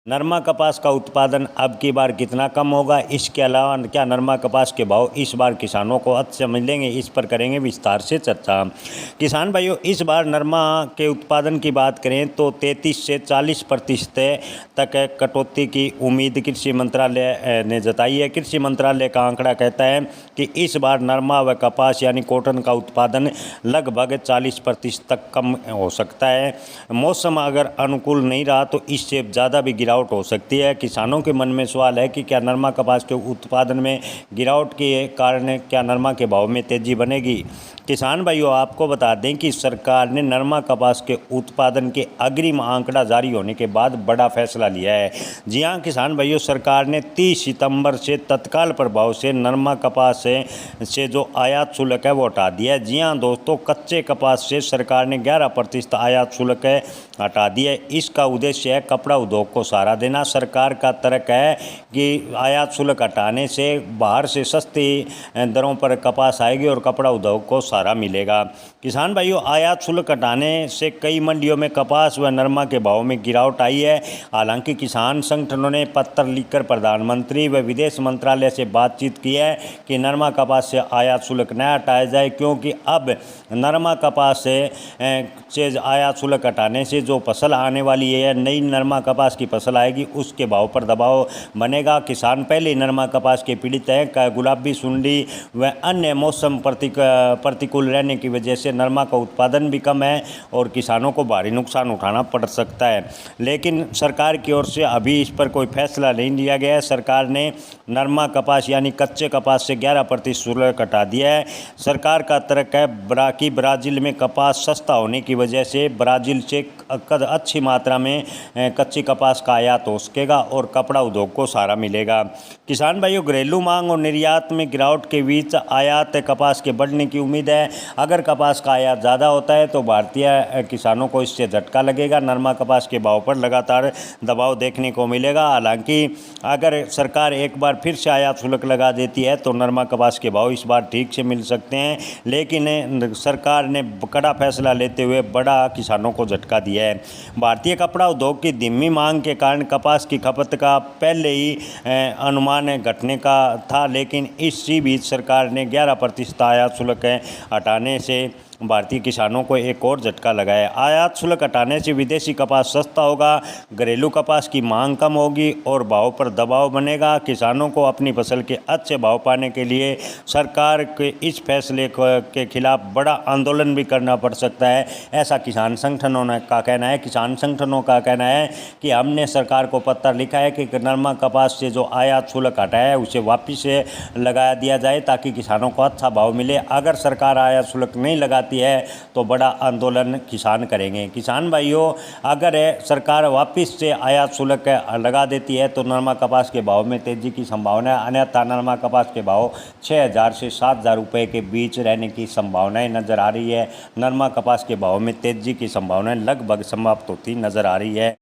नरमा कपास का उत्पादन अब की बार कितना कम होगा, इसके अलावा क्या नरमा कपास के भाव इस बार किसानों को अच्छा मिलेंगे, इस पर करेंगे विस्तार से चर्चा। किसान भाइयों, इस बार नरमा के उत्पादन की बात करें तो 33 से 40% तक कटौती की उम्मीद कृषि मंत्रालय ने जताई है। कृषि मंत्रालय का आंकड़ा कहता है कि इस बार नरमा व कपास यानी कॉटन का उत्पादन लगभग 40% तक कम हो सकता है। मौसम अगर अनुकूल नहीं रहा तो इससे ज़्यादा भी गिरावट हो सकती है। किसानों के मन में सवाल है कि क्या नरमा कपास के उत्पादन में गिरावट के कारण क्या नरमा के भाव में तेजी बनेगी। किसान भाइयों, आपको बता दें कि सरकार ने नरमा कपास के उत्पादन के अग्रिम आंकड़ा जारी होने के बाद बड़ा फैसला लिया है। जी हां किसान भाइयों, सरकार ने 30 सितंबर से तत्काल प्रभाव से नरमा कपास से जो आयात शुल्क है वो हटा दिया है। जी हां दोस्तों, कच्चे कपास से सरकार ने 11% आयात शुल्क हटा दिया है। इसका उद्देश्य है कपड़ा उद्योग को सहारा देना। सरकार का तर्क है कि आयात शुल्क हटाने से बाहर से सस्ती दरों पर कपास आएगी और कपड़ा उद्योग को सहारा मिलेगा। किसान भाइयों, आयात शुल्क हटाने से कई मंडियों में कपास व नरमा के भाव में गिरावट आई है। हालांकि किसान संगठनों ने पत्र लिखकर प्रधानमंत्री व विदेश मंत्रालय से बातचीत की है कि नरमा कपास से आयात शुल्क न हटाया जाए, क्योंकि अब नरमा कपास से आयात शुल्क हटाने से जो फसल आने वाली है, नई नरमा कपास की फसल आएगी, उसके भाव पर दबाव बनेगा। किसान पहले नरमा कपास के पीड़ित हैं। गुलाबी सुंडी व अन्य मौसम प्रतिकूल रहने की वजह से नरमा का उत्पादन भी कम है और किसानों को भारी नुकसान उठाना पड़ सकता है। लेकिन सरकार की ओर से अभी इस पर कोई फैसला नहीं लिया गया है। सरकार ने नरमा कपास यानी कच्चे कपास से 11% शुल्क हटा दिया है। सरकार का तर्क है कि ब्राज़ील में कपास सस्ता होने की वजह से ब्राज़ील से अच्छी मात्रा में कच्ची कपास का आयात हो सकेगा और कपड़ा उद्योग को सहारा मिलेगा। किसान भाइयों, घरेलू मांग और निर्यात में गिरावट के बीच आयात कपास के बढ़ने की उम्मीद है। अगर कपास का आयात ज़्यादा होता है तो भारतीय किसानों को इससे झटका लगेगा। नरमा कपास के भाव पर लगातार दबाव देखने को मिलेगा। हालांकि अगर सरकार एक बार फिर से आयात शुल्क लगा देती है तो नरमा कपास के भाव इस बार ठीक से मिल सकते हैं, लेकिन सरकार ने कड़ा फैसला लेते हुए बड़ा किसानों को झटका दिया है। भारतीय कपड़ा उद्योग की धीमी मांग के कारण कपास की खपत का पहले ही अनुमान घटने का था, लेकिन इसी बीच सरकार ने 11% आयात शुल्क हटाने से भारतीय किसानों को एक और झटका लगाया। आयात शुल्क हटाने से विदेशी कपास सस्ता होगा, घरेलू कपास की मांग कम होगी और भाव पर दबाव बनेगा। किसानों को अपनी फसल के अच्छे भाव पाने के लिए सरकार के इस फैसले के खिलाफ बड़ा आंदोलन भी करना पड़ सकता है, ऐसा किसान संगठनों का कहना है। किसान संगठनों का कहना है कि हमने सरकार को पत्र लिखा है कि नरमा कपास से जो आयात शुल्क हटाया है उसे वापस से लगा दिया जाए ताकि किसानों को अच्छा भाव मिले। अगर सरकार आयात शुल्क नहीं लगाती है तो बड़ा आंदोलन किसान करेंगे। किसान भाइयों, अगर सरकार वापस से आयात शुल्क लगा देती है तो नरमा कपास के भाव में तेजी की संभावना है। अन्यथा नरमा कपास के भाव 6,000 से 7,000 रुपये के बीच रहने की संभावनाएं नजर आ रही है। नरमा कपास के भाव में तेजी की संभावनाएं लगभग समाप्त होती नजर आ रही है।